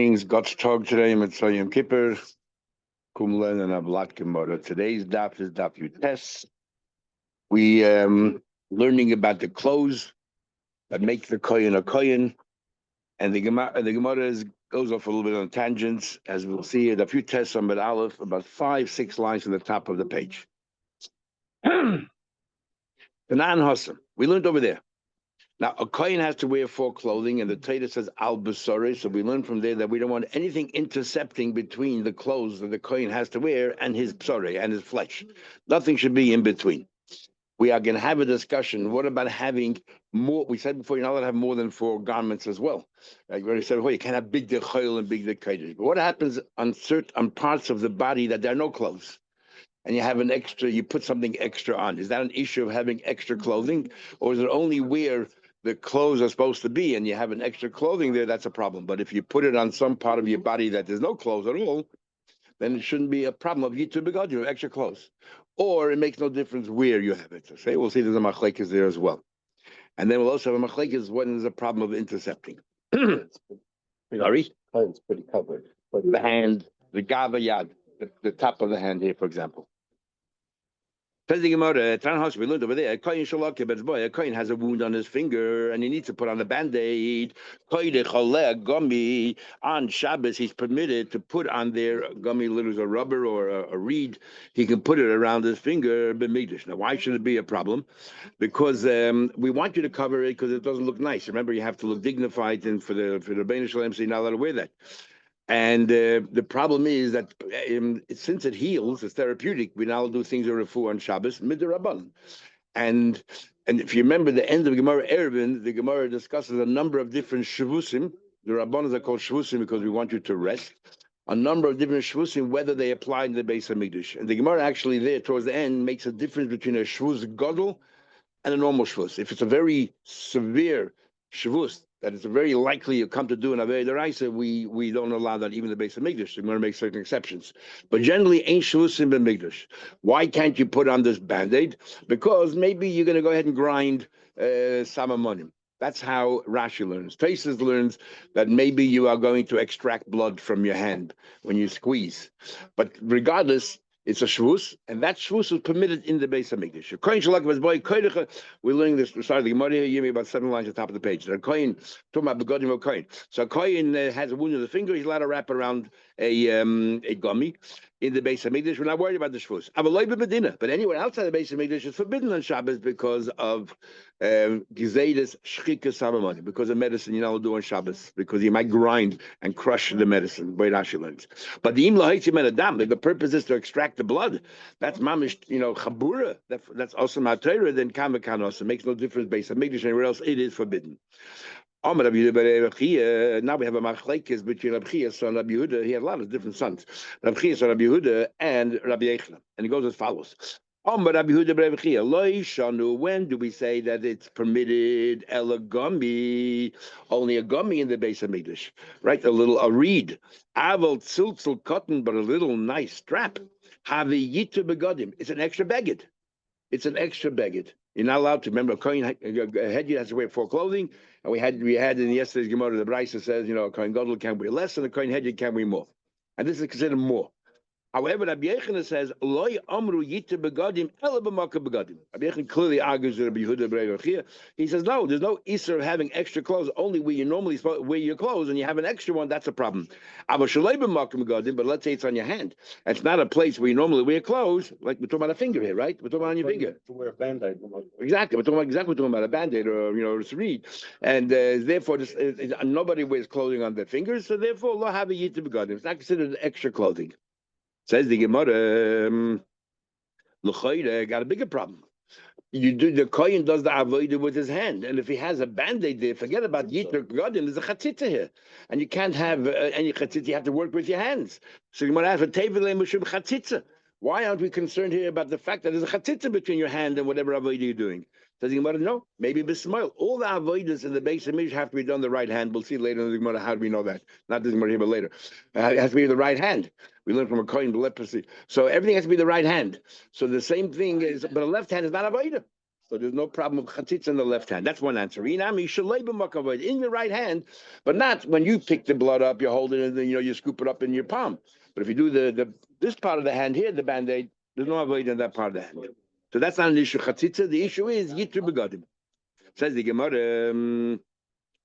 God's talk today, Mitzvah Kippur, Kumlen and Avlat Gemara. Today's daf is daf Yutes. We learning about the clothes that make the kohen a kohen, and the Gemara goes off a little bit on tangents, as we'll see. The few tests on Aleph, about 5-6 lines from the top of the page. The Nan Hossam. We learned over there. Now, a kohen has to wear 4 clothing, and the Torah says al basore. So we learn from there that we don't want anything intercepting between the clothes that the kohen has to wear and his psore and his flesh. Nothing should be in between. We are going to have a discussion. What about having more? We said before, you're not allowed to have more than 4 garments as well. Like we already said, you can't have big dechayil and big dekodesh. But what happens on parts of the body that there are no clothes? And you have an extra, you put something extra on. Is that an issue of having extra clothing? Or is it only where the clothes are supposed to be and you have an extra clothing there? That's a problem. But if you put it on some part of your body that there's no clothes at all, then it shouldn't be a problem of yitu begadim, extra clothes. Or it makes no difference where you have it. So say we'll see there's a machlekes there as well. And then we'll also have a machlekes when there's a problem of intercepting. Sorry? It's pretty covered. But the hand, the gava yad, the top of the hand here, for example. Says the Gemara, we learned over there, a kohen has a wound on his finger and he needs to put on a band-aid. On Shabbos, he's permitted to put on their gummy, little a rubber or a reed. He can put it around his finger. Now, why should it be a problem? Because we want you to cover it because it doesn't look nice. Remember, you have to look dignified, and for the Rebbeinu Shalom, so you're not allowed to wear that. And the problem is that since it heals, it's therapeutic. We now do things that are refu on Shabbos midrabanan. And if you remember the end of Gemara Erevin, the Gemara discusses a number of different shavusim. The rabbanos are called shavusim because we want you to rest. A number of different shavusim, whether they apply in the Beis Hamikdash. And the Gemara actually there towards the end makes a difference between a shavuz gadol and a normal shavuz. If it's a very severe shavuz, that it's very likely you come to do an Avei D'Oraisa, we don't allow that even in the Beis Hamikdash. We're going to make certain exceptions. But generally, ain't shavusim b'mikdash. Why can't you put on this Band-Aid? Because maybe you're going to go ahead and grind samamonim. That's how Rashi learns. Taisus learns that maybe you are going to extract blood from your hand when you squeeze. But regardless, it's a shvus, and that shvus is permitted in the Beis Hamikdash. We're learning this. Sorry, the Gemara here gave me about 7 lines at the top of the page. The kohen talking about begodim of kohen. So a kohen has a wound in the finger. He's allowed to wrap around a gummy in the Beis Hamikdash. We're not worried about the shvus. But anywhere outside the Beis Hamikdash is forbidden on Shabbos because of gizeidas shchikas samamoni, because of medicine you're not allowed to do on Shabbos, because you might grind and crush the medicine. But the if the purpose is to extract the blood, that's mamish, chabura. That's also matzera. Then kamakan makes no difference. Beis Hamikdash anywhere else, it is forbidden. Now we have a machlekes between Rabbi Chia son Rabbi Yehuda. He had a lot of different sons. Rabbi Chia son Rabbi Yehuda and Rabbi Yechla, and it goes as follows. When do we say that it's permitted? Elagami, only a gummy in the Beis Hamikdash, right? A reed, aval tzultzul cotton, but a little nice strap. Havi yitu begodim. It's an extra beged. It's an extra beged. You're not allowed to remember a kohen head has to wear 4 clothing, and we had in yesterday's Gemara the Brisa says a kohen gadol can wear less, and a kohen head can wear more, and this is considered more. However, Rabbi Yechon says, "Loi amru yita begadim ela b'maka begadim." Rabbi Yechon clearly argues with Rabbi Yehuda Bar Chia. He says, "No, there's no issur of having extra clothes. Only where you normally wear your clothes, and you have an extra one. That's a problem. But let's say it's on your hand. It's not a place where you normally wear clothes. Like we're talking about a finger here, right? We're talking about on your finger. To wear a band-aid. Exactly. We're talking about a band-aid or a reed, and therefore nobody wears clothing on their fingers. So therefore, lo have a yita begadim. It's not considered extra clothing." Says the Gemara, got a bigger problem. The kohen does the avodah with his hand, and if he has a band-aid there, forget about yitr gadim. There's a chatzitza here, and you can't have any chatzitza. You have to work with your hands. So you might have a tevelei mushum chatzitza. Why aren't we concerned here about the fact that there's a chatzitza between your hand and whatever avodah you're doing? Does the Gemara know? Maybe bismil. All the avodas in the Beis Hamikdash have to be done the right hand. We'll see later in the Gemara how do we know that. Not this Gemara here, but later. It has to be the right hand. We learn from a kohen leprosy. So everything has to be the right hand. So the same thing is, but a left hand is not avodah. So there's no problem of chatzitza in the left hand. That's one answer. In your right hand, but not when you pick the blood up, you hold it and then you scoop it up in your palm. But if you do this part of the hand here, the band-aid, there's no avoid in that part of the hand. So that's not an issue chatzitza. The issue is yitru begadim. Says the Gemara,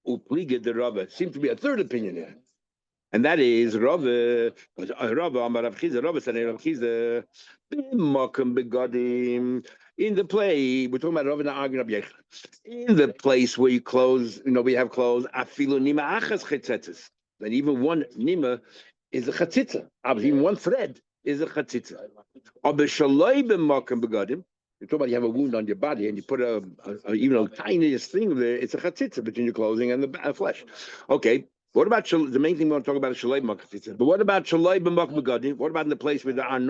upliga the Rava. Seems to be a third opinion here. And that is Rava Amar Rav Chiza, Rava said Rav Chiza, b'makom begadim, in the play, we're talking about Rava and arguing Rabbi Yechon. In the place where you close, we have clothes, afilu nima achas chetzetzes. That even one nima is a chatzitza. Even one thread is a chatzitza. Or b'shaloi b'makom begadim. You talk about you have a wound on your body and you put even a tiniest thing there, it's a chatzitza between your clothing and the flesh. Okay. What about the main thing we want to talk about is shaloi b'makom? But what about shaloi b'makom begadim? What about in the place where there's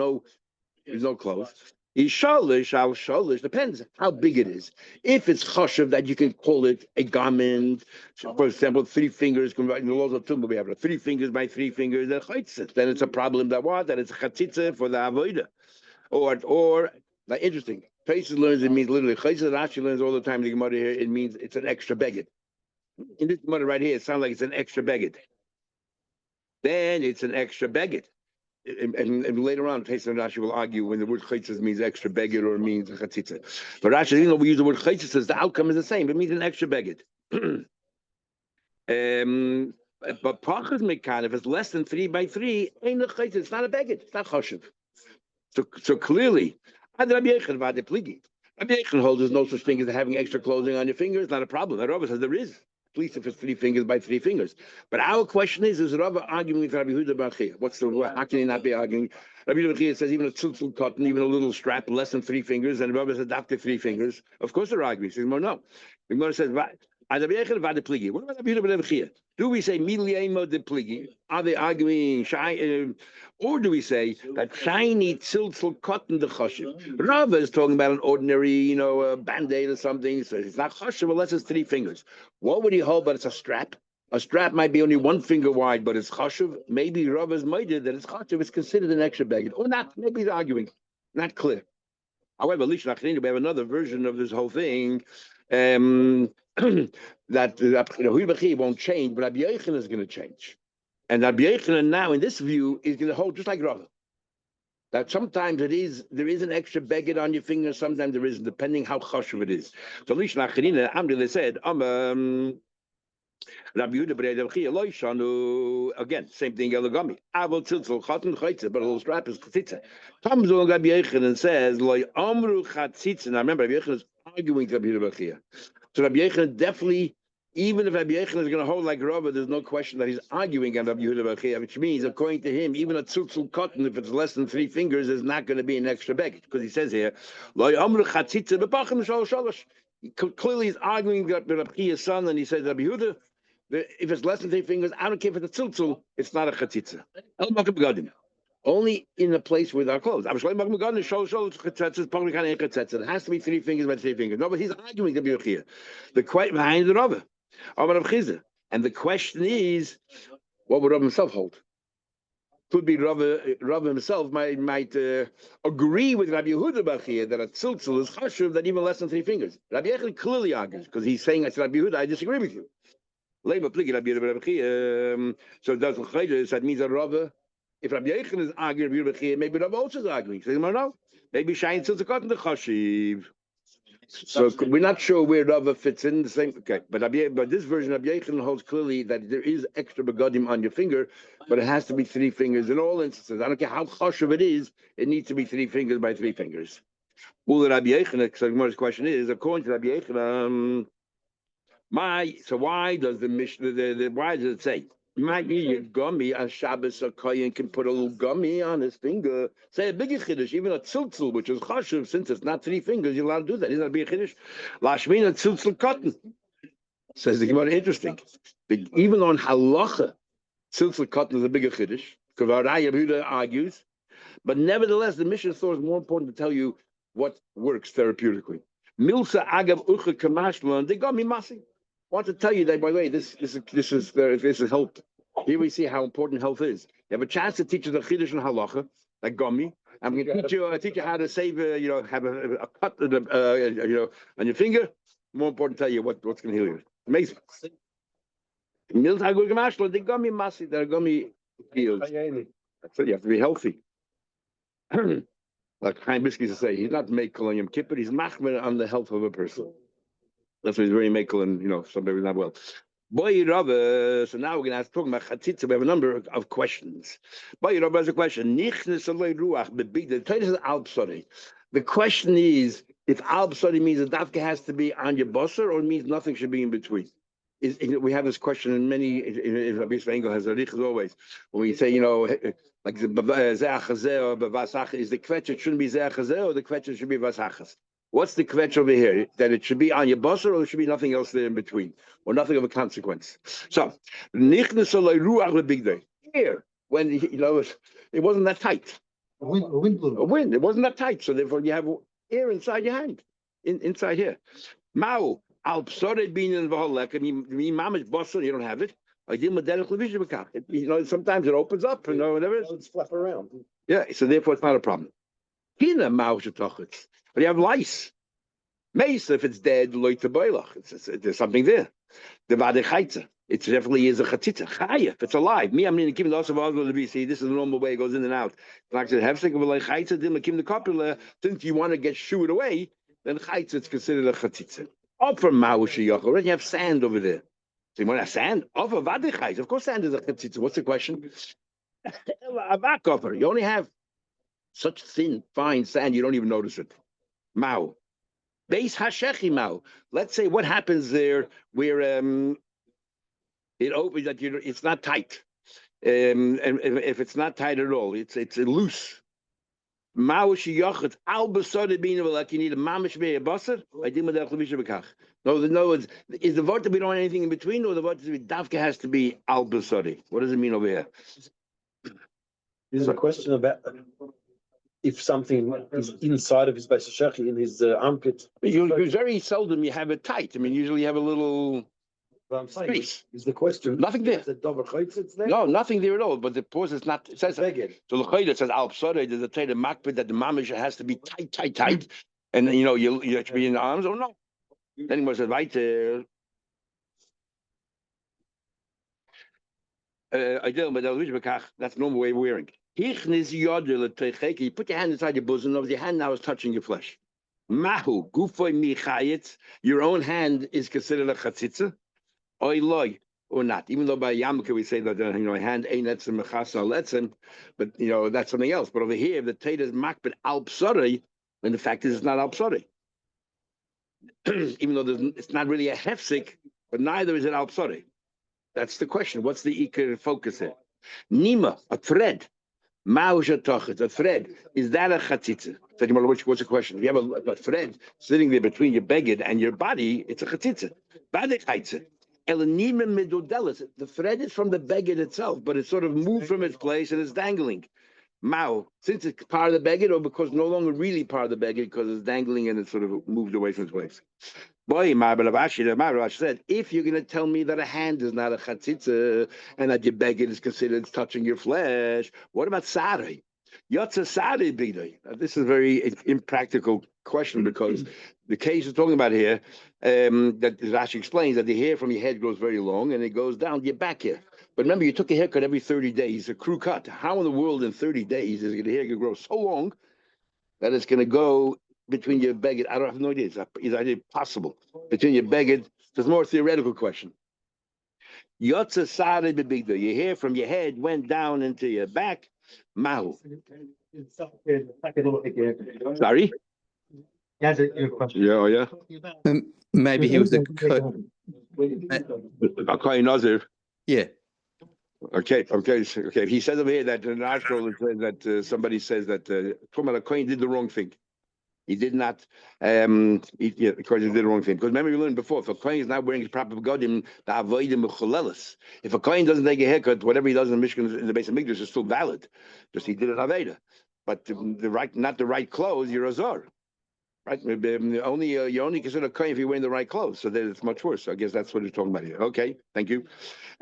no clothes? Is shalish al shalish, depends how big it is. If it's chashav that you can call it a garment, for example, 3 fingers. In the laws of Tumba we have 3 fingers by 3 fingers. Then it's a problem that it's a chatzitza for the avodah. Or like interesting. Pesach learns it means literally. Chayzer Rashi learns all the time. The Gemara here it means it's an extra beged. In this Gemara right here, it sounds like it's an extra beged. Then it's an extra beged. And later on, Pesach and Rashi will argue when the word chayzer means extra beged or means chatzitza. But Rashi, even though we use the word chayzer, says the outcome is the same. It means an extra beged. But pachas mekan, if it's less than 3 by 3, ain't a chayzer. It's not a beged. It's not chashiv. So clearly. Rabbi Yechon holds there's no such thing as having extra clothing on your fingers. Not a problem. The Rava says there is, at least if it's 3 fingers by 3 fingers. But our question is Rava arguing with Rabbi Yehuda bar Chia? How can he not be arguing? Rabbi Yehuda bar Chia says even a tzultzul cotton, even a little strap, less than 3 fingers, and Rava says after 3 fingers. Of course they're arguing. He says, well, no. The Gemara says, what about Rabbi Yehuda bar Chia? Do we say miliemo de pligi? Are they arguing or do we say that shiny tziltzul cotton the chashiv? Rava is talking about an ordinary, band-aid or something. So it's not chashiv unless it's 3 fingers. What would he hold? But it's a strap. A strap might be only 1 finger wide, but it's chashiv. Maybe Rava's minded that it's chashiv. It's considered an extra baggage or not. Maybe he's arguing. Not clear. However, we have another version of this whole thing. That Hu won't change, but Rabbi Yechon is going to change. And Rabbi Yechon now, in this view, is going to hold just like Rava. That sometimes there is an extra beged on your finger, sometimes there isn't, depending how chashuv it is. So Lishna Acharina, Amri said, Rabbi Yehuda bar Chia lo yishanu, again, same thing, Elagami. Avol tziltzul chatan chaytza, but a little strap is chatzitza. Comes on Rabbi Yechon and says, lo amru chatzitza. Now remember, Rabbi Yechon is arguing to Rabbi Yehuda bar Chia. So Rabbi Yechon definitely, even if Rabbi Yechon is going to hold like Rava, there's no question that he's arguing on Rabbi Yehuda bar Chia, which means, according to him, even a tzultzul cotton, if it's less than 3 fingers, is not going to be an extra beged. Because he says here, Lo amru chatzitza b'pachim shalosh shalosh. Clearly he's arguing with Rabbi Chia's son, and he says, Rabbi Yehuda, if it's less than 3 fingers, I don't care if it's a tzultzul, it's not a chatzitza. Only in the place with our clothes. It has to be 3 fingers by 3 fingers. No, but he's arguing to be here. The question behind the Rava, and the question is, what would Rava himself hold? Could be Rava himself might agree with Rabbi Yehuda bar Chia that a tzultzul is chashuv that even less than 3 fingers. Rabbi Yechon clearly argues because he's saying, I said, Rabbi Yehuda, I disagree with you. So that means that Rava. If Rabbi Yechon is arguing, maybe Rabbi also is arguing. So no, maybe Shayin Tziltzul in the Chashiv. So we're not sure where Rava fits in the same. Okay, but this version of Rabbi Yechon holds clearly that there is extra begadim on your finger, but it has to be 3 fingers in all instances. I don't care how Chashiv it is; it needs to be 3 fingers by 3 fingers. Well, Rabbi Yechon. So the question is, according to Rabbi Yechon, so why does the Mishnah? Why does it say? Might be your gummy on Shabbos, a kohen can put a little gummy on his finger. Say a bigger chiddush, even a tziltzul, which is chashuv, since it's not 3 fingers, you're allowed to do that. Isn't that a big chiddush? Lashmin a tziltzul cotton. Says the Gemara, interesting. But even on halacha, tziltzul cotton is a bigger chiddush. Kavaraya Yehuda argues, but nevertheless, the Mishnah thought it's more important to tell you what works therapeutically. Milsa agav ucha kamashlan, they got me massing. I want to tell you that, by the way, this is health. Here we see how important health is. You have a chance to teach the chiddush and halacha, like gummy, I'm going to teach you how to save, have a cut, on your finger. More important, tell you what's going to heal you. Amazing. The gummy masi, the gummy heals. That's it. You have to be healthy. Like Chaim Biscuit to say, he's not makel on Yom Kippur. He's machmer on the health of a person. That's why he's very makel, and somebody who's not well. Boy, Rabba. So now we're going to talk about chatzitza. We have a number of questions. Boy, Rabba has a question. The question is, if al b'sari means the dafka has to be on your basar, or means nothing should be in between. We have this question in many. Rabbi Engel has a richas always when we say, like the ze'achazeh or bavasach, is the kvetch, it shouldn't be ze'achazeh, or the kvetch should be vasachas. What's the kvetch over here? That it should be on your basar, or there should be nothing else there in between, or nothing of a consequence. So, here, when it wasn't that tight. A wind blew. A wind. It wasn't that tight, so therefore you have air inside your hand, inside here. Mao al psore being in the v'holek. I mean, mamish basar, you don't have it. I deal with derech levish b'kach. Sometimes it opens up, whatever. It's flap around. Yeah, so therefore it's not a problem. Hina mao shetachitz. But you have lice. Mace, if it's dead, loyte boilach. There's something there. The vadechaitza. It definitely is a chatzitza. Chaya, if it's alive. Me, I'm giving the also to be. See, this is the normal way it goes in and out. Like I said, since you want to get shooed away, then chaitza it's considered a chatzitza. Up from ma'ushiyach. Already you have sand over there. So you want to have sand? Of a vadechaitza. Of course, sand is a chatzitza. What's the question? You only have such thin, fine sand, you don't even notice it. Mao. Base hashechi mao. Let's say what happens there where it opens that it's not tight. And if it's not tight at all, it's loose. Mao sheyachet al basar being like you need a mamish be a basar. I did with the No, is the word that we don't want anything in between, or the word that dafka has to be al basari? What does it mean over here? There's a question about if something is inside of his basashachi in his armpit. Very seldom you have it tight. I mean, usually you have a little space. Is the question nothing there? Is it there? No, nothing there at all. But the pause is not. It says it. So the says al psare. There's a trait of makbid that the mamish has to be tight, and you have to be in the arms. Oh no. Then he says right there. That's the normal way of wearing. You put your hand inside your bosom, and your hand now is touching your flesh. Mahu gufoy michayitz. Your own hand is considered a chatzitza, or not. Even though by Yamka we say that hand ain't etzem mechasa letzem, but that's something else. But over here, the Tate is makbet al psari, and the fact is it's not al psari. Even though it's not really a hefsik, but neither is it al psari. That's the question. What's the ikar focus here? Nima, a thread. Ma'ushatochet, a thread. Is that a chatzitza? What's the question? If you have a thread sitting there between your beged and your body, it's a chatzitza. Badekaitza. The thread is from the beged itself, but it's sort of moved from its place and it's dangling. Mao, since it's part of the beged, or because no longer really part of the beged because it's dangling and it's sort of moved away from its place. Boy, Ma'abarash said, if you're going to tell me that a hand is not a chatzitza and that your beged is considered touching your flesh, what about sari? Yotza sari bidei. This is a very impractical question because the case we're talking about here, that Rashi explains that the hair from your head grows very long and it goes down to your back here. But remember, you took a haircut every 30 days, a crew cut. How in the world in 30 days is the hair going to grow so long that it's going to go between your beged? I don't have no idea. Is that possible? Between your beged, there's more theoretical question. Yotza sari b'bigda. Your hair from your head went down into your back. Mahu. Sorry? Yes, your question. Yeah. Maybe he was a Nazir. yeah. Okay. He says over here that in an article it says that somebody says that Tumal Kohen did the wrong thing. He did not. Because he did the wrong thing. Because remember, we learned before, if a Kohen is not wearing his proper begodim, the avodim mechulelis. If a Kohen doesn't take a haircut, whatever he does in the Mishkan in the base of Mikdash is still valid. Just he did it aveda. But not the right clothes, you're a zor. Right? You only consider a Kohen if you're wearing the right clothes. So then it's much worse. So I guess that's what he's talking about here. Okay, thank you.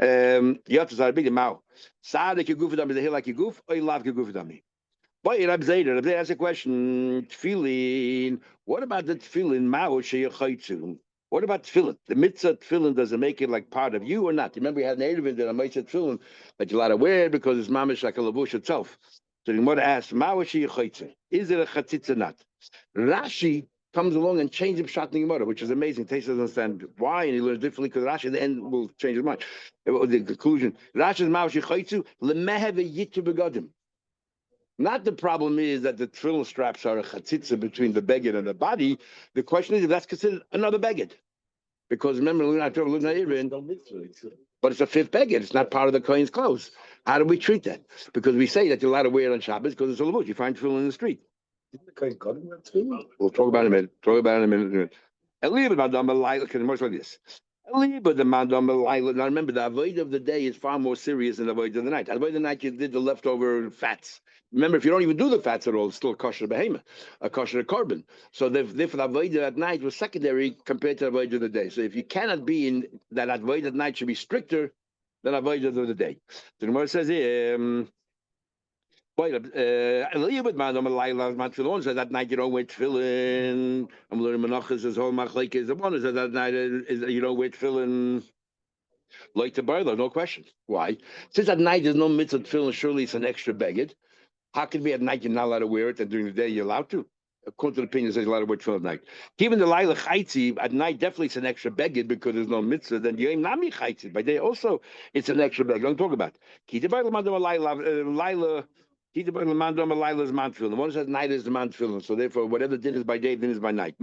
You have to start big mouth. Sa'adik yagufadami is a hill like yaguf, or you love yagufadami. Boy, Rab Zayda, Rab Zayda asks a question. Tefillin. What about the tefillin? Mao sheyachaitzu. What about tefillin? The mitzvah tefillin, does it make it like part of you or not? Remember, we had an Erev that a mitzvah tefillin that you're allowed to wear because it's mamish like a lavush itself. So the Gemara asks, Mao sheyachaitzu. Is it a chatzitz or not? Rashi comes along and changes Pshat in the Gemara, which is amazing. Taisa doesn't understand why, and he learns differently because Rashi at the end will change his mind. The conclusion: Rashi's Mao sheyachaitzu lemehev yitu begadim. Not the problem is that the tefillin straps are a chatzitza between the beged and the body. The question is if that's considered another beged. Because remember, but it's a fifth beged. It's not part of the kohen's clothes. How do we treat that? Because we say that you're allowed to wear it on Shabbos because it's a lavush. You find tefillin in the street. Didn't the Kohen Gadol wear tefillin? We'll talk about it in a minute. Talk about it in a minute. A little bit about more like this. Now remember, the avoid of the day is far more serious than the avoid of the night. Avoid of the night, you did the leftover fats. Remember, if you don't even do the fats at all, it's still a kosher behemoth, a kosher carbon. So therefore, the avoid at night was secondary compared to the avoid of the day. So if you cannot be in that avoid at night should be stricter than avoid of the day. So the Gemara says here, that night you don't wear tefillin. I'm learning menachas as whole machlekes. The one is that night is you don't wear tefillin. Like to burla, no question. Why? Since at night there's no mitzvah tefillin, surely it's an extra beged. How can it be at night you're not allowed to wear it, and during the day you're allowed to? According to the opinion, says you're allowed to wear tefillin at night. Even the laila chaitzi at night definitely it's an extra beged because there's no mitzvah. Then yom nami chaitzi by day also it's an extra beged. Don't talk about. Laila. The one says night is the man tefillin. So therefore, whatever din is by day, din is by night.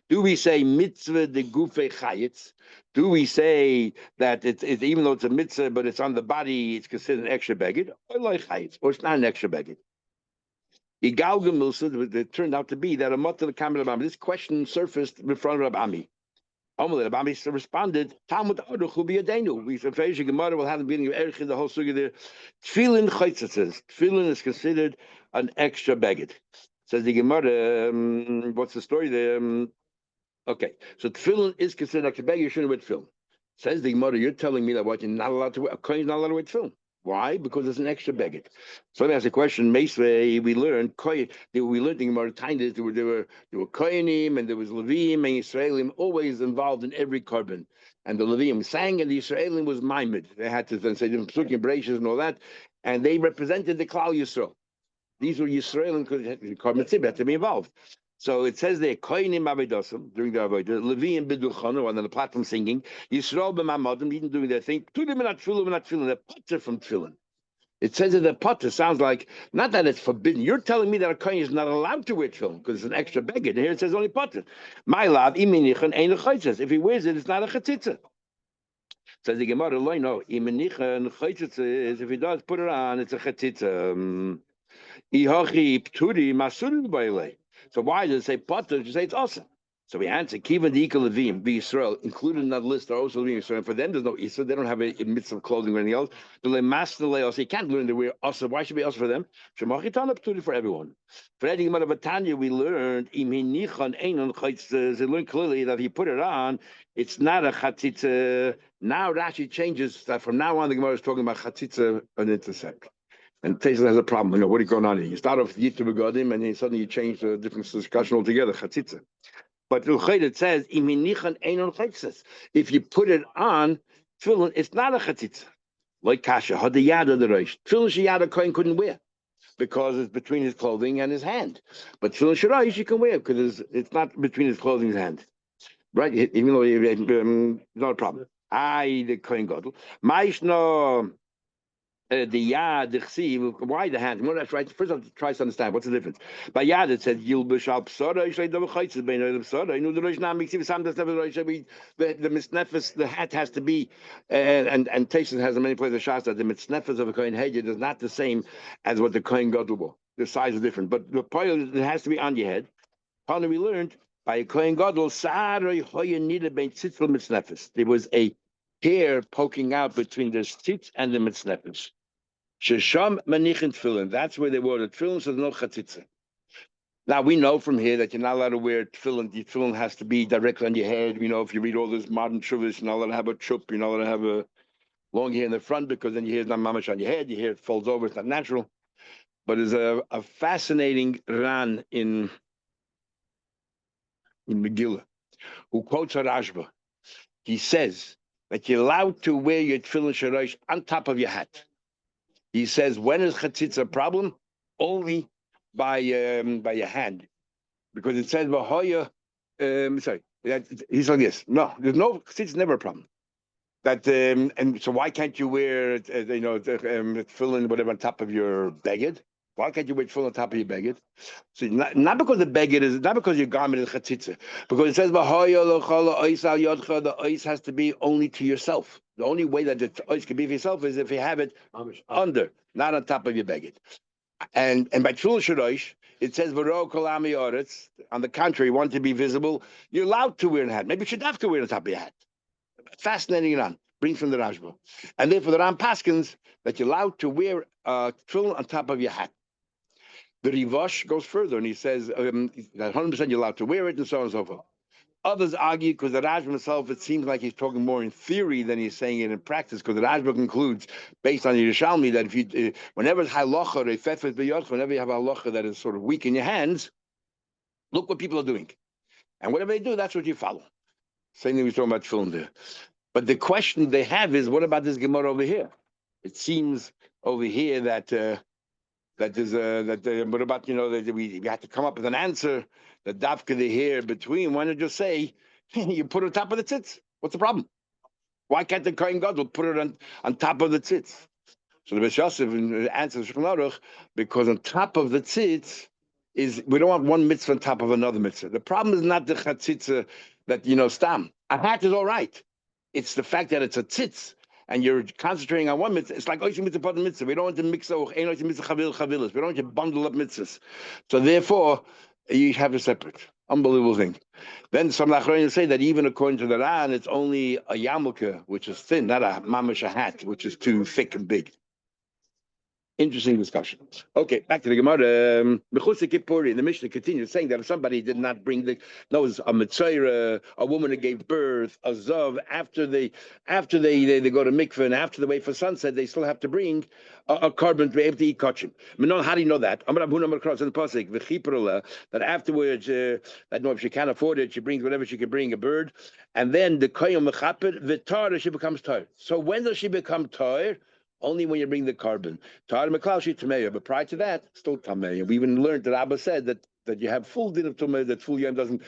Do we say mitzvah de gufe chayitz? Do we say that it's even though it's a mitzvah, but it's on the body, it's considered an extra beged? Or like chayitz, or it's not an extra beged? It turned out to be that a mother the camera of this question surfaced in front of Rabbi Ami. Rabbi responded, Talmud Aruch will be a denu. We said, Gemara will have the beginning of Erech in the whole sugi there. Tefillin chaytzatzes. Tefillin is considered an extra beged. Says the Gemara, what's the story there? Okay, so tefillin is considered an extra beged. You shouldn't wear tefillin. Says the Gemara, you're telling me that what you're not allowed to wear, a kohen is not allowed to wear tefillin. Why? Because it's an extra beged. So let me ask a question. Meisvei, we learned in Gemara Tainus there were Kohanim and there was Levim and Yisraelim always involved in every carbon. And the Levim sang and the Yisraelim was maimed. They had to then say different psukim, brachos and all that, and they represented the Klal Yisrael. These were Yisraelim because carbon had to be involved. So it says there, Kohanim Avedosam during the Avodah, Levim Bidulchanu on the platform singing, Yisrael b'Mamadim even doing their thing. Tudim not tefillin, the potter from tefillin. It says that the potter sounds like not that it's forbidden. You're telling me that a kohen is not allowed to wear tefillin because it's an extra beged. And here it says only potter. My love, iminichan ain't a chaytzas. If he wears it, it's not a chatzitza. Says the Gemara, no, iminichan chaytzas. If he does put it on, it's a chatzitza. Ihachi pturi masuri b'ilei. So why does it say potter? You say it's awesome. So we answer, Kivan the Levim, be Israel, included in that list are also Levim Israel. For them, there's no Israel. They don't have a mitzvah of clothing or anything else. So you can't learn to wear also. Why should it be also for them? For everyone. For Eddie Madavatanya, we learned, they learned clearly that if you put it on, it's not a chatzitza. Now Rashi changes that from now on, the Gemara is talking about chatzitza and intersect. And Tesla has a problem. What is going on here? You start off with Yitu Begodim, and then suddenly you change the different discussion altogether. Chatzitza. But it says, if you put it on tefillin, it's not a chatzitza. Like kasha, hadiyada the reish. Tefillin sheyada kohen couldn't wear because it's between his clothing and his hand. But tefillin shiraish you can wear because it's not between his clothing and his hand. Right? Even though it's not a problem. The kohen gadol. Ma'ishno. The yad, the chsiv, why the hand? That's right. First, I have to try to understand what's the difference. By yad, it said yilbush al psara. You say double chaytzes bein oil psara. You know the rosh nam miksiv sam. That's never the mitznefes. The hat has to be, and Teshuvah has in many places shas that the mitznefes of a kohen head is not the same as what the kohen gadol wore. The size is different, but the point it has to be on your head. Finally, we learned by a kohen gadol sarei hoyen nida bein tzitzel mitznefes. There was a hair poking out between the tzitz and the mitznefes. Shesham manichin tefillin. That's where they wore the tefillin, so there's no chatzitza. Now we know from here that you're not allowed to wear tefillin. The tefillin has to be directly on your head. If you read all this modern shuvas, you're not allowed to have a chup. You're not allowed to have a long hair in the front because then your hair is not mamash on your head. Your hair folds over. It's not natural. But there's a fascinating Ran in Megillah who quotes a Rashba. He says that you're allowed to wear your tefillin shorosh on top of your hat. He says, when is chatzitza a problem? Only by your hand. Because it says, he's like this. No, there's no chatzitza, never a problem. That and so why can't you wear tefillin whatever on top of your beged? Why can't you wear tefillin on top of your beged? So not because the beged is not because your garment is chatzitza, because it says the ois has to be only to yourself. The only way that the ois can be for yourself is if you have it under, not on top of your beged. And by tefillin shorosh, it says v'ro kol ami oretz. On the contrary, you want to be visible, you're allowed to wear a hat. Maybe you should have to wear it on top of your hat. Fascinating Ran, brings from the Rashba. And therefore the Ran paskins that you're allowed to wear tefillin on top of your hat. The Rivosh goes further and he says that 100% you're allowed to wear it and so on and so forth. Others argue because the Rashba himself, it seems like he's talking more in theory than he's saying it in practice, because the Rashba concludes, based on the Yerushalmi, that if you, whenever it's halacha, whenever you have a halacha that is sort of weak in your hands, look what people are doing. And whatever they do, that's what you follow. Same thing we talking about film there. But the question they have is, what about this Gemara over here? It seems over here that what about, that we have to come up with an answer, the dafka the here between. Why not just say, you put it on top of the tzitz? What's the problem? Why can't the Kohen Gadol put it on top of the tzitz? So the Beis Yosef answers Shulchan Aruch, because on top of the tzitz is, we don't want one mitzvah on top of another mitzvah. The problem is not the chatzitza that, stam. A hat is all right. It's the fact that it's a tzitz, and you're concentrating on one mitzvah. It's like oishim mitzvah part mitzvah. We don't want to mix up. We don't want to bundle up mitzvahs. So therefore, you have a separate. Unbelievable thing. Then some lachronim say that even according to the Ran, it's only a yarmulke, which is thin, not a mamash hat, which is too thick and big. Interesting discussion. Okay, back to the Gemara. Mechutz Kippuri, the Mishnah continues saying that if somebody did not bring a Metzora, a woman that gave birth, a Zav, after they go to mikveh and after they wait for sunset, they still have to bring a carbon to be able to eat kachim. How do you know that? In the pasuk, that afterwards, that if she can't afford it, she brings whatever she can bring, a bird, and then the koyim mechaper, the tar, she becomes tar. So when does she become tar? Only when you bring the carbon. Tar meklaushi tameya, but prior to that, still tameya. We even learned that Abba said that you have full din of tameya, that full yam doesn't.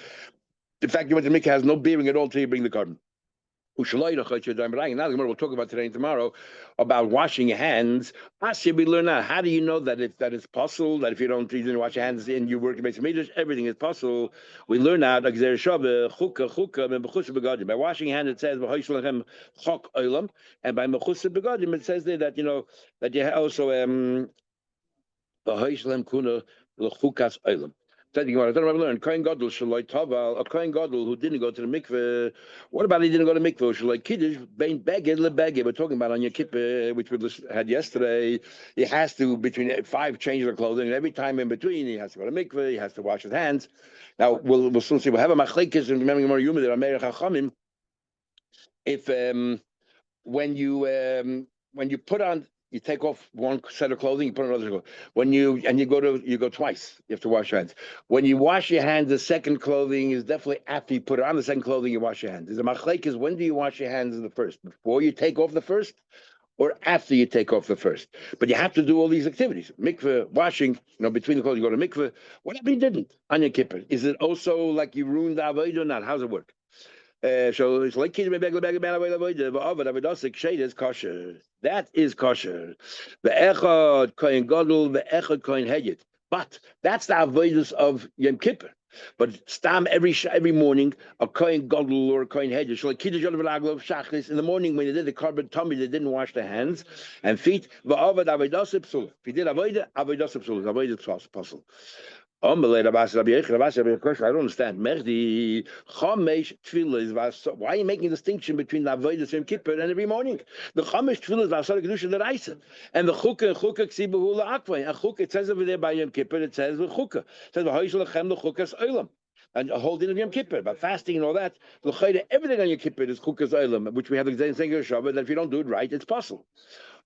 In fact, you went to mikveh has no bearing at all until you bring the carbon. Now we'll talk about today and tomorrow about washing your hands. We learn now. How do you know that it's possible that if you didn't wash your hands and you work in basic midrash, everything is possible? We learn now by washing your hands. It says and by mechusah begadim it says there that that you also I don't know. I've learned Kohen Gadol shaloi taval. A Kohen Gadol who didn't go to the mikveh. What about he didn't go to the mikveh? Shaloi kiddush bein beged lebeged. We're talking about on your kippah, which we had yesterday. He has to between 5 changes of clothing, and every time in between he has to go to mikveh. He has to wash his hands. Now we'll soon see. We'll have a machlekes and remembering more yuma there. Americh Chachamim. If when you put on. You take off one set of clothing, you put on another. You go twice. You have to wash your hands. When you wash your hands, the second clothing is definitely after you put it on the second clothing. You wash your hands. There's a machlekes. When do you wash your hands in the first? Before you take off the first, or after you take off the first? But you have to do all these activities: mikveh, washing. Between the clothing, you go to mikveh. What if you didn't on your kippur? Is it also like you ruined the avodah or not? How does it work? So it's like is kosher. That is kosher. The echad kohen gadol, the echad kohen heyet. But that's the avodas of Yom Kippur. But stam every morning a kohen gadol or a kohen heyet. So like kiddush shachris in the morning when they did the carbon tummy, they didn't wash their hands and feet. Va'avad avodas psul. If he did avodah psul, avodah psul. I don't understand. Why are you making a distinction between the avodas Yom Kippur and every morning? The chamesh tefillah is v'asar kedusha l'raisa, and the chukah ksibahu la'akvay. And chukah, it says over there by Yom Kippur, it says the chukah. It says v'hoish lechem lechukas olam. and a whole din of Yom Kippur, but fasting and all that. Everything on Yom Kippur is chukas olam, which we have the same thing in Shabbat, that if you don't do it right, it's possible.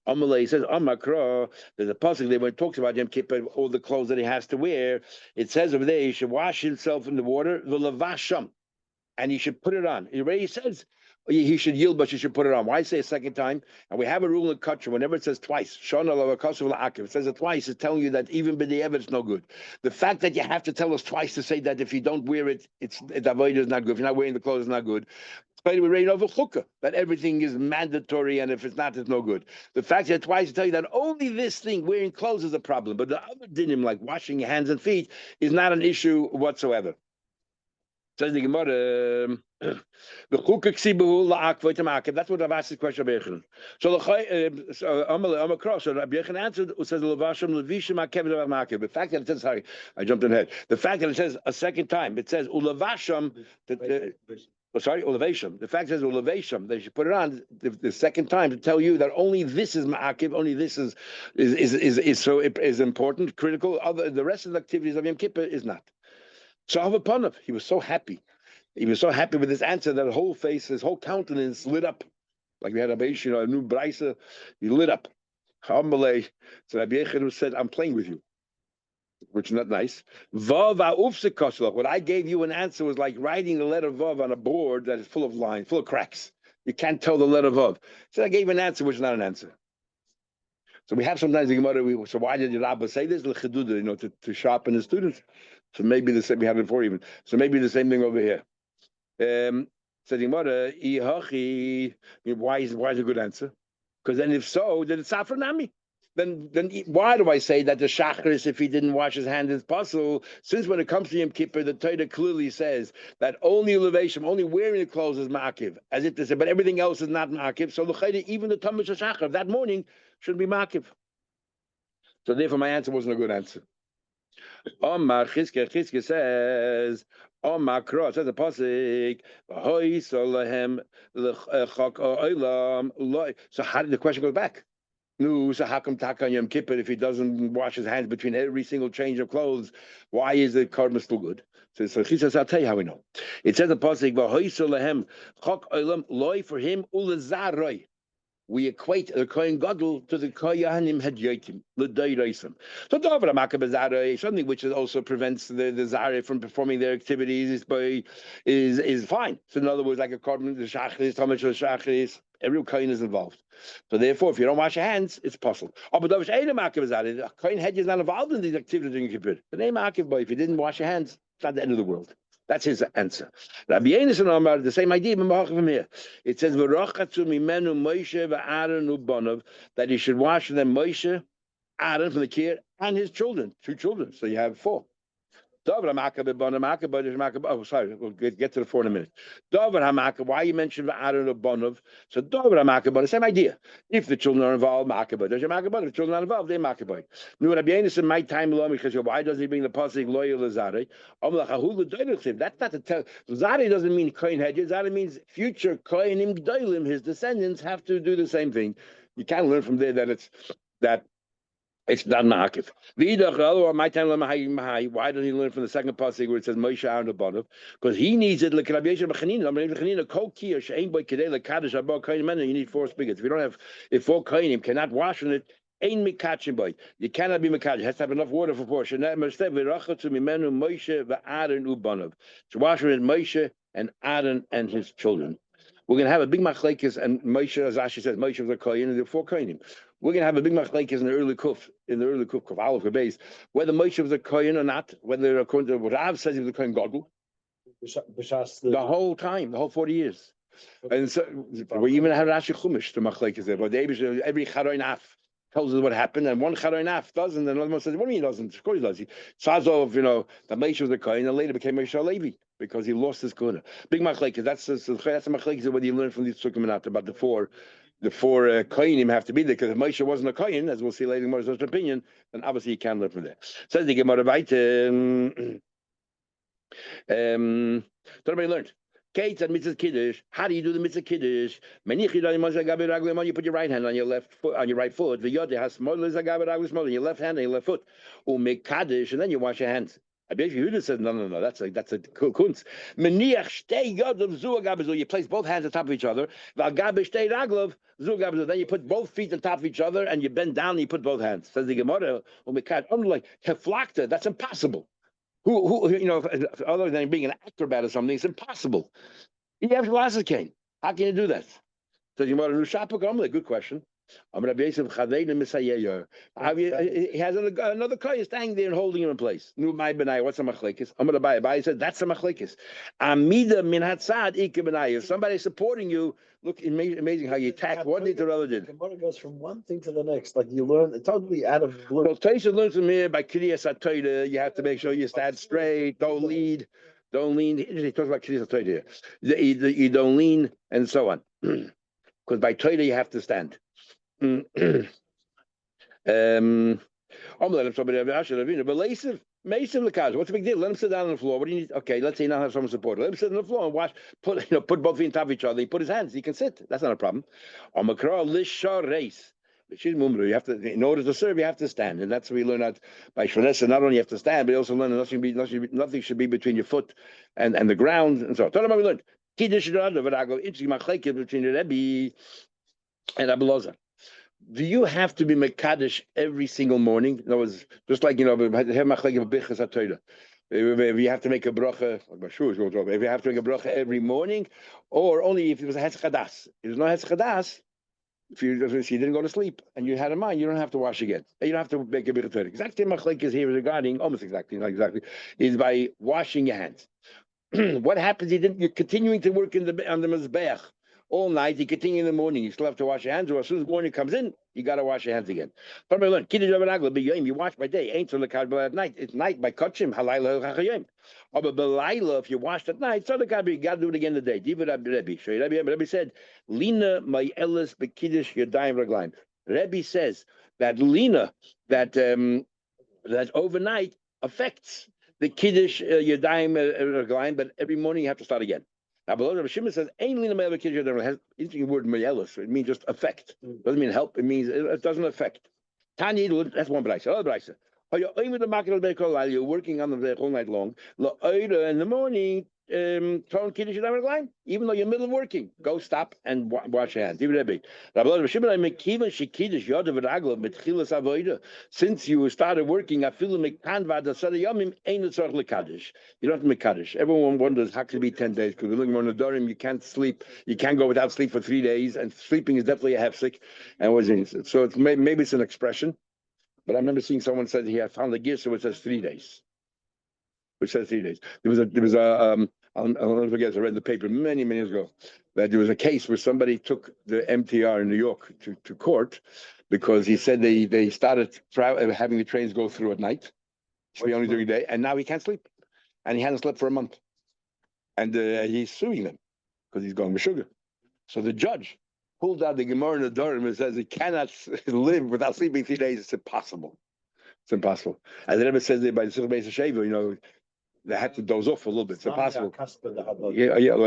Amalei says, Amakra, there's a pasuk there when it talks about Yom Kippur, all the clothes that he has to wear. It says over there, he should wash himself in the water, v'lavasham, and he should put it on. It already says he should yield, but you should put it on. Why say a second time? And we have a rule in Kutcher, whenever it says twice, Shana Lavakasu La'akiv, it says it twice, it's telling you that even b'di'evet it's no good. The fact that you have to tell us twice to say that if you don't wear it, the avodah is not good. If you're not wearing the clothes, it's not good. We read over chukah that everything is mandatory, and if it's not, it's no good. The fact that twice to tell you that only this thing, wearing clothes, is a problem, but the other dinim, like washing your hands and feet, is not an issue whatsoever. Says the Gemara, the chukah ksibu la'akvay tamakev. That's what I've asked this question of Yechon. So Amakra, so Rabbi Yechon answered, it says levashim levishim akev tamakev. The fact that it says, sorry, I jumped ahead. The fact that it says a second time, it says ulevashim. Ulevation. The fact is ulevation. They should put it on the second time to tell you that only this is ma'akiv, only this is so is important, critical. The rest of the activities of Yom Kippur is not. So Havapanov, he was so happy. He was so happy with this answer that the whole face, his whole countenance lit up, like we had a new brisa. He lit up. Hamalei. So Rabbi Yechon said, "I'm playing with you," which is not nice. Vav what I gave you an answer was like writing the letter Vav on a board that is full of lines, full of cracks. You can't tell the letter Vav. So I gave an answer which is not an answer. So we have sometimes the Gemara. So why did the Rabbi say this? To sharpen the students. So maybe the same we had it before even. So maybe the same thing over here. So the Gemara, why is a good answer? Because then if so, then it's Safranami. Then why do I say that the shachris, if he didn't wash his hands, is possible? Since when it comes to Yom Kippur, the Torah clearly says that only elevation, only wearing the clothes is ma'akiv, as if to say, but everything else is not ma'akiv. So even the Tamish Shachar that morning should be ma'akiv. So therefore, my answer wasn't a good answer. Omar Chizke says, Omar Kro says the pasuk. So how did the question go back? No, so how come Taka Yom Kippur, if he doesn't wash his hands between every single change of clothes, why is the karma still good? So he says, I'll tell you how we know. It says the pasuk, "V'hoisol lehem chok olam loy for him ulezaroi." We equate the Kohen Gadol to the Koyanim Hadyotim, l'dayreisim. So Dover HaMakah B'Zarei, something which also prevents the Zarei from performing their activities is fine. So in other words, like a carbon, the Shachris, Tomash Shachris, every Kohen is involved. So therefore, if you don't wash your hands, it's possible. Oh, but Dover She'ein HaMakah B'Zarei, the Kohen Head is not involved in these activities in Kippur. The name Akiv, but if you didn't wash your hands, it's not the end of the world. That's his answer. Rabbi Yonasan Amar, the same idea from here. It says that he should wash them Moshe, Aaron from the kid, and his children, 2 children. So you have 4. Oh, sorry, we'll get to the 4 in a minute. Why you mentioned Aaron Bonov? So the same idea. If the children are involved, if the children are involved, they're Makabah. No, Rabbi Yonasan, my time because why does he bring the pasuk loyal Lazare? That's not the tell. Zare doesn't mean Kohen Hedges. Zare means future Kohenim Gdolim. His descendants have to do the same thing. You can't learn from there that it's not ma'akiv. Why doesn't he learn from the second pasuk where it says Moshe Aaron Abanav? Because he needs it. Like Rabbi Yisrael you need 4 spigots. If 4 kohenim cannot wash on it, ain't mikachim boy. You cannot be mikachim. It has to have enough water for portion. To wash with Moshe and Aaron and his children. We're going to have a big machlekes, and Moshe, as Rashi says, Moshe was a kohen, and there are 4 kohenim. We're going to have a big machlekes in the early kuf, Aleph base, whether Moshe was a kohen or not, whether according to what Rav says he was a kohen gadol, the whole time, the whole 40 years. And so we even have Rashi Chumash to machlekes there, but every charoin af tells us what happened, and one charoin af doesn't, and another one says, what do you mean he doesn't? Of course he does. He says of, that Moshe was a kohen, and later became Moshe Levi, because he lost his kuna. Big machlekes. That's a machlekes. Whether you learn from these sukkim and about the four kohenim have to be there, because if Moshe wasn't a kohen, as we'll see later in Moshe's opinion, then obviously you can learn from there. Says the Gemara weiter. Everybody learned. Kates and mitzvah kiddush. How do you do the mitzvah kiddush? You put your right hand on your left foot, on your right foot. The yod has small on your left hand and your left foot. Make kaddish, and then you wash your hands. Rabbi Yehuda says, no, that's a kunz. Meniach shtei yadav zu agabezu. You place both hands on top of each other. V'agabe shtei raglav zu agabezu. Then you put both feet on top of each other and you bend down and you put both hands. Says the Gemara, like heflakta. That's impossible. Who other than being an acrobat or something, it's impossible. You have glasses, Kane. How can you do that? Says the Gemara, good question. He has another guy standing there and holding him in place. What's a machlekes? I'm gonna buy it. He said that's a machlekes. Amida min hatzad ikebnai. If somebody's supporting you, look, amazing how you attack what the other did. The Gemara goes from one thing to the next. Like you learn totally out of blue. Well, Taisha learns from here by Kriyas HaTorah. You have to make sure you stand straight. Don't lean. He talks about Kriyas HaTorah here. You don't lean and so on. Because by Torah you have to stand. But what's the big deal? Let him sit down on the floor. What do you need? Okay, let's say you now have someone support. Let him sit on the floor and watch. Put both feet on top of each other. He put his hands. He can sit. That's not a problem. You have to, in order to serve, you have to stand, and that's what we learn out by Shvanessa. Not only you have to stand, but you also learn that nothing should be between your foot and the ground, and so on. We learned Kiddush between the Rebbe and Abba Loza. Do you have to be Mekadesh every single morning? In other words, just like, if you have to make a bracha, if you have to make a bracha every morning, or only if it was a Hetz Chadas. If there's no Hetz Chadas, if you didn't go to sleep and you had a mind, you don't have to wash again. You don't have to make a bracha. Exactly, machlek is here regarding, almost exactly, not exactly, is by washing your hands. What happens? You're continuing to work on the mizbeach all night. You continue in the morning. You still have to wash your hands. Or as soon as morning comes in, you got to wash your hands again. You wash by day. Ain't so at night. It's night by kachim. If you washed at night, so you got to do it again today. Rebbe said, "Lina my elis bekidish yadayim raglaim." Rebbe says that lina, that overnight affects the kiddush yadayim raglaim, but every morning you have to start again. Now, Rabbi Shimon says, "Ain't lina my kiddush yadayim." Has interesting word meyelis. It means just affect. Doesn't mean help. It means it doesn't affect. Tanya, that's one brayso. Another brayso. You're working on the all night long. In the morning, even though you're in the middle of working, go stop and wash your hands. Since you started working, you don't have to make kaddish. Everyone wonders how could it be 10 days? Because we're looking on the Dorim, you can't sleep. You can't go without sleep for 3 days, and sleeping is definitely a hefsek. So it's maybe it's an expression. But I remember seeing someone said he had found the gear, so it says 3 days. Which says 3 days. There was I'll never forget, I read in the paper many years ago, that there was a case where somebody took the MTR in New York to court because he said they started having the trains go through at night, should be only during the day, and now he can't sleep. And he hadn't slept for a month. And he's suing them because he's going with sugar. So the judge pulled out the Gemara in the Durham and says he cannot live without sleeping 3 days. It's impossible. It's impossible. As the Rebbe says there by the Sukkah Beis Sheva, they had to doze off a little bit. It's impossible. It's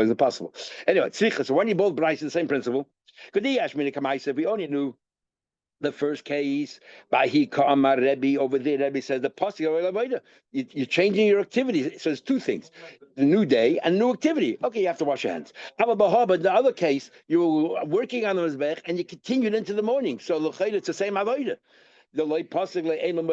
impossible. Anyway, tzricha. So when you both Bryce, the same principle. If we only knew the first case, by he Kamar Rebbe over there, Rebbe says the pasuk. You're changing your activities. It says two things: the new day and new activity. Okay, you have to wash your hands. But the other case, you were working on the mizbech and you continued into the morning. So it's the same avodah. The light possibly you don't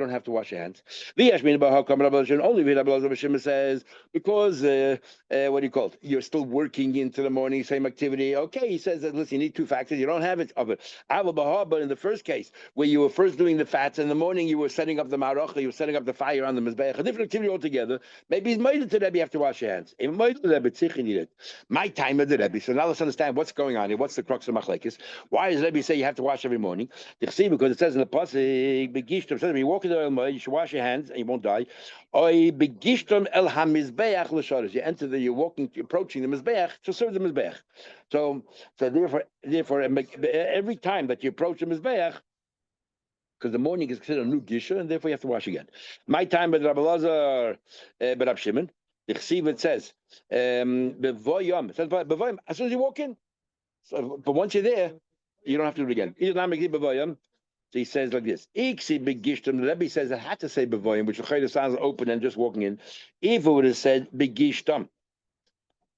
have to wash your hands. Only Rabbi says because what do you call it? You're still working into the morning, same activity. Okay, he says that listen, you need two factors. You don't have it of it. But in the first case, where you were first doing the fats in the morning, you were setting up the marocha, you were setting up the fire on the mizbeach, a different activity altogether. Maybe he's made it to Rebbe, you have to wash your hands. My time of the Rebbe. So now let's understand what's going on here. What's the crux of machlekes? Why does Rebbe say you have to wash every morning? Because it says in the pasuk, "Begishtem." Says when you walk in the oil, you should wash your hands and you won't die. Begishtem el hamizbeach l'sharis. You're walking, approaching the mizbeach to serve the mizbeach. So therefore, every time that you approach the mizbeach, because the morning is considered a new gisha, and therefore you have to wash again. My time with Rabbi Lazar, but Rabbi Shimon, the chesiv it says, bevoyam. It says bevoyam as soon as you walk in. So, but once you're there, you don't have to do it again. So he says like this: Iksi begishtam. The Rebbe says it had to say bevoyim, which sounds open and just walking in. If it would have said begishtam.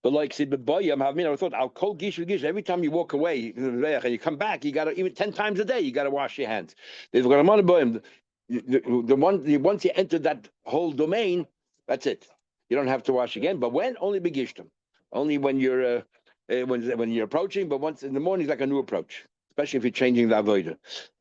But like said, I thought I'll call gish. Every time you walk away and you come back, you got to even 10 times a day. You got to wash your hands. The once you enter that whole domain, that's it. You don't have to wash again. But when only begishtam, only when you're when you're approaching. But once in the morning, it's like a new approach, especially if you're changing the avodah.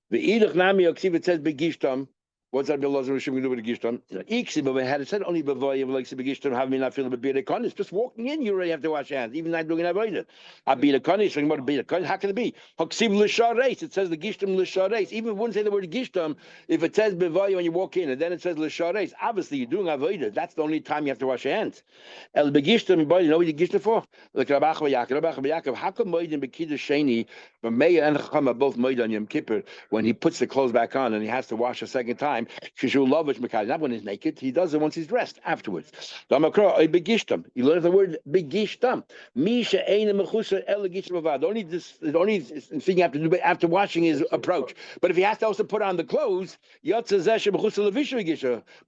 The idach nami it says begishtam. What's that? Bill Lazar Rishim do with the Gishtam? Iksi, but we had it said only b'voyim like the Gishtam have me not feel the beer konis. Just walking in, you already have to wash your hands, even not doing an avodah. I beat a konis, talking about a beat a konis. How can it be? Haksiv l'shareis. It says the Gishtam l'shareis. Even if it wouldn't say the word Gishtam, if it says b'voyim when you walk in, and then it says l'shareis, obviously you're doing avodah. That's the only time you have to wash your hands. El begishtam, boy, you know what you Gishtam for? Like Rabbi Yaakov. How come Moed and Bekida Sheni, but Meir and Chacham are both Moed on Yom Kippur when he puts the clothes back on and he has to wash a second time? Not when he's naked, he does it once he's dressed afterwards. You learn the word begishtam. The only thing you have to do after washing is approach. But if he has to also put on the clothes, but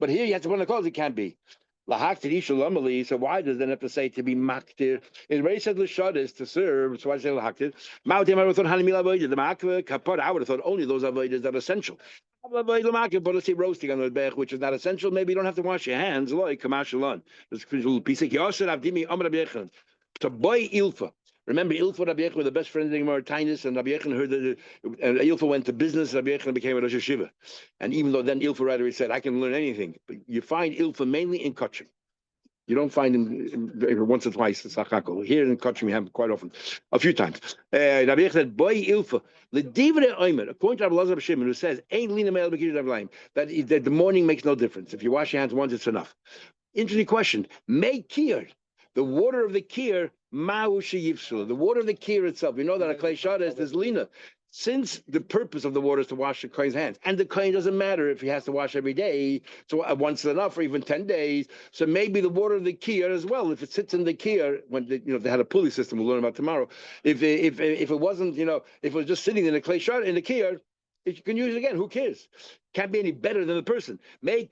here he has to put on the clothes, it can't be. So why does it have to say to be maktir? It already said l'shad is to serve. So why does it say l'haktir? I would have thought only those avodas that are essential. But let's say roasting on the bech, which is not essential. Maybe you don't have to wash your hands. Like kamashalon. This piece of to boy ilfa. Remember, Ilfa and Rabbi Yechon were the best friends in Mauritius, and Rabbi Yechon heard that Ilfa went to business, Rabbi Yechon became a Rosh Hashiva. And even though then Ilfa rather said, I can learn anything, but you find Ilfa mainly in Kachim. You don't find him once or twice in Sachakol. Here in Kachim, you have him quite often, a few times. Rabbi Yechon said, boy Ilfa, the Divre Oimer, according to Rabbi Lazar Shimon, who says, Ain't Lina Mel Bekir Davlaim, that the morning makes no difference. If you wash your hands once, it's enough. Interesting question. Make Kir. The water of the kir, the water of the kir itself. You know that a klei shadas is lina. Since the purpose of the water is to wash the kohen's hands, and the kohen doesn't matter if he has to wash every day, so once is enough, or even 10 days. So maybe the water of the kir as well. If it sits in the kir, when they had a pulley system, we'll learn about tomorrow. If it wasn't, if it was just sitting in the klei shadas in the kir, you can use it again. Who cares? Can't be any better than the person. The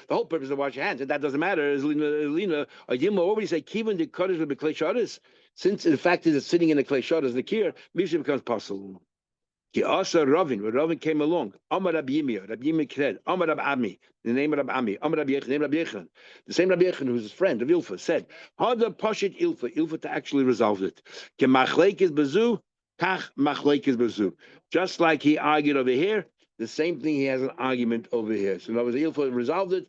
whole purpose of wash your hands, and that doesn't matter. Is Lina, what would you say? Kivan the kaddish with the klei shadas, since the fact is it's sitting in the klei shadas, the kir, Mishnah becomes possible. Ki asa Ravin, when Ravin came along, Amar Rabbi Yirmiyah said, Amar Rabbi Ami, the name of Rabbi Ami, Amar Rabbi Yechon, name of Rabbi Yechon. The same Rabbi Yechon, who's his friend of Ilfa, said, Hada Pashit Ilfa to actually resolve it. Ke machleik is bezu, kach machleik is bezu. Just like he argued over here, the same thing he has an argument over here. So in other words, Ilfa resolved it.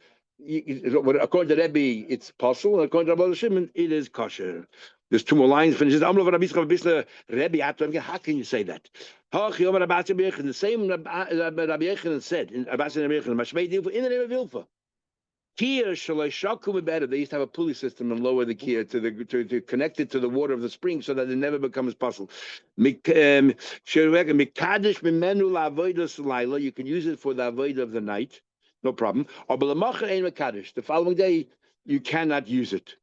According to Rebbe, it's possible, and according to Rabbi Shimon, it is kosher. There's two more lines. Finishes. How can you say that? The same Rabbi Yechon said in the name of Ilfa. They used to have a pulley system and lower the kir to connect it to the water of the spring so that it never becomes possible. You can use it for the avodah of the night, no problem. The following day, you cannot use it.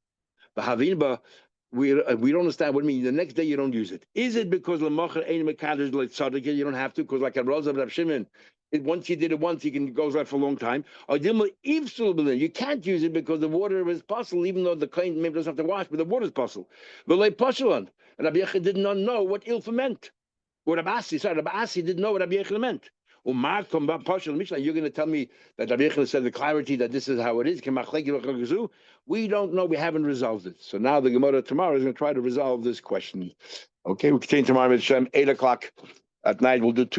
We don't understand what it means. The next day you don't use it. Is it because you don't have to? Because like a Rosa of Shimon, once you did it once, it goes out for a long time. Or you can't use it because the water is possible, even though the kohen maybe doesn't have to wash, but the water is possible. But like Pashalan, and Rabbi Yechon did not know what Ilfa meant. Or Rabbi Asi didn't know what Rabbi Yechon meant. You're going to tell me that Rabbi Yechon said the clarity that this is how it is. We don't know. We haven't resolved it. So now the Gemara tomorrow is going to try to resolve this question. Okay, we continue tomorrow at 8 o'clock at night. We'll do two.